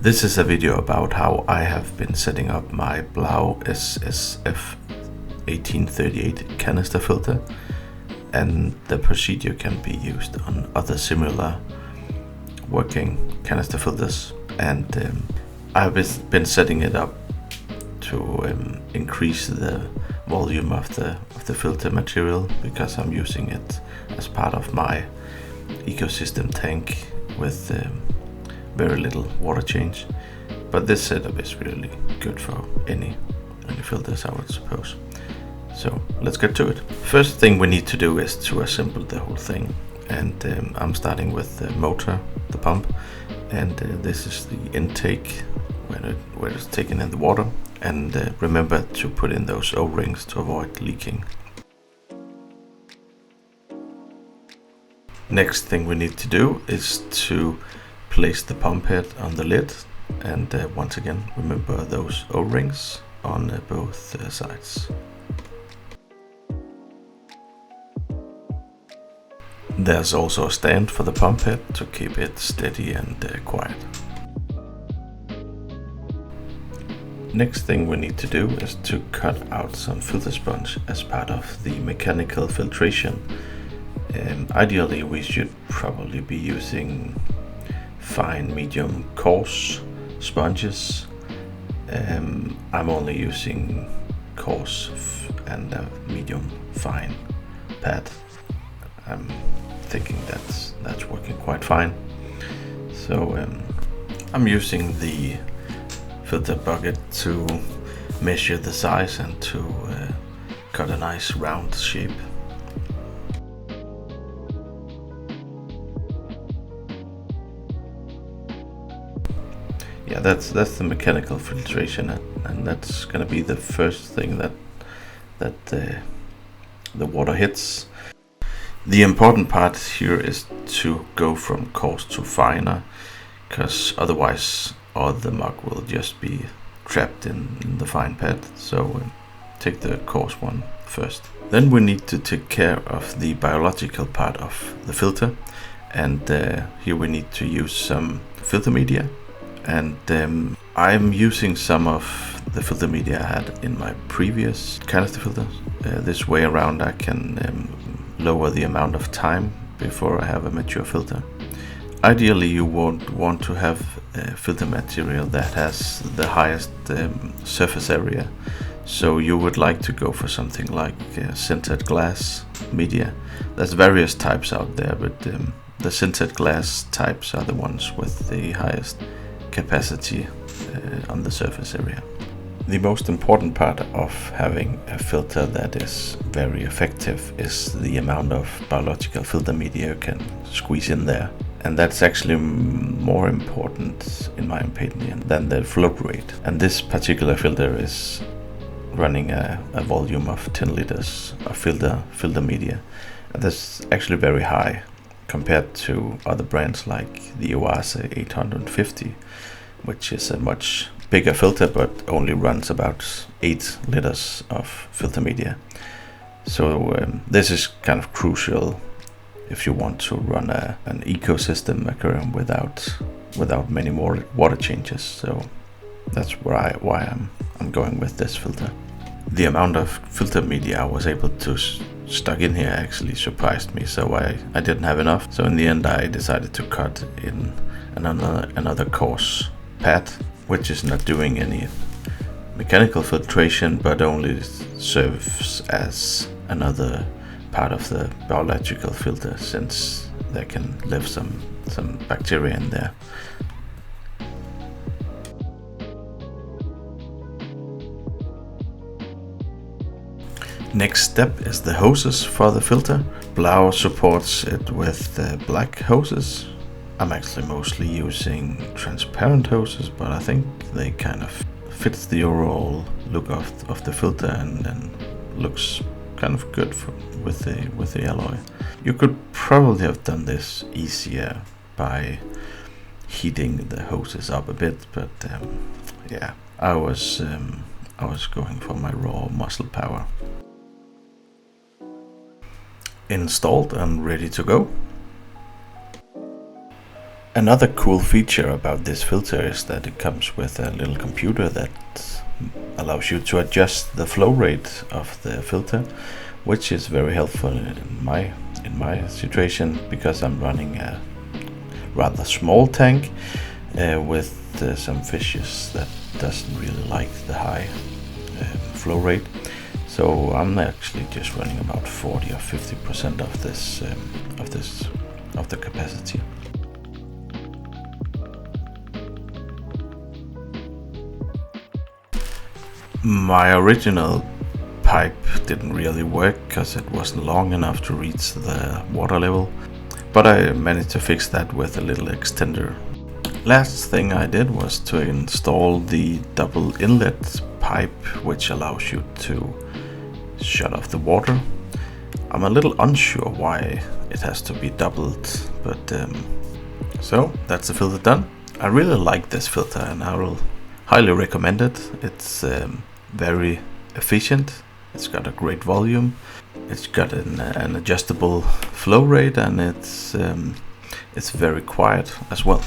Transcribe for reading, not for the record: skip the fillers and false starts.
This is a video about how I have been setting up my Blau SSF-1838 canister filter, and the procedure can be used on other similar working canister filters. And I've been setting it up to increase the volume of the filter material, because I'm using it as part of my ecosystem tank with very little water change. But this setup is really good for any filters, I would suppose. So let's get to it. First thing we need to do is to assemble the whole thing, and I'm starting with the motor, the pump, and this is the intake where it's taken in the water. And remember to put in those O-rings to avoid leaking. Next thing we need to do is to place the pump head on the lid, and once again remember those O-rings on both sides. There's also a stand for the pump head to keep it steady and quiet. Next thing we need to do is to cut out some filter sponge as part of the mechanical filtration. Ideally we should probably be using fine, medium, coarse sponges. I'm only using coarse and a medium fine pad. I'm thinking that's working quite fine. So I'm using the filter bucket to measure the size and to cut a nice round shape. Yeah, that's the mechanical filtration, and that's gonna be the first thing that the water hits. The important part here is to go from coarse to finer, because otherwise all the muck will just be trapped in the fine pad. So take the coarse one first. Then we need to take care of the biological part of the filter, and here we need to use some filter media. And I'm using some of the filter media I had in my previous canister filter. This way around I can lower the amount of time before I have a mature filter. Ideally you won't want to have filter material that has the highest surface area, so you would like to go for something like sintered glass media. There's various types out there, but the sintered glass types are the ones with the highest capacity on the surface area. The most important part of having a filter that is very effective is the amount of biological filter media you can squeeze in there. And that's actually more important, in my opinion, than the flow rate. And this particular filter is running a volume of 10 liters of filter media. And that's actually very high compared to other brands like the Waterchanges 850, which is a much bigger filter but only runs about 8 liters of filter media. So this is kind of crucial if you want to run an ecosystem aquarium without many more water changes. So that's why I'm going with this filter. The amount of filter media I was able to stuck in here actually surprised me, so I didn't have enough. So in the end I decided to cut in another coarse pad, which is not doing any mechanical filtration but only serves as another part of the biological filter, since there can live some bacteria in there. Next step is the hoses for the filter. Blau supports it with black hoses. I'm actually mostly using transparent hoses, but I think they kind of fits the overall look of the filter and looks kind of good with the alloy. You could probably have done this easier by heating the hoses up a bit, but yeah, I was going for my raw muscle power. Installed and ready to go. Another cool feature about this filter is that it comes with a little computer that allows you to adjust the flow rate of the filter, which is very helpful in my situation, because I'm running a rather small tank with some fishes that doesn't really like the high flow rate. So I'm actually just running about 40 or 50% of the capacity. My original pipe didn't really work because it wasn't long enough to reach the water level, but I managed to fix that with a little extender. Last thing I did was to install the double inlet pipe, which allows you to shut off the water. I'm a little unsure why it has to be doubled, but so that's the filter done. I really like this filter and I will highly recommend it. It's very efficient, it's got a great volume, it's got an adjustable flow rate, and it's very quiet as well.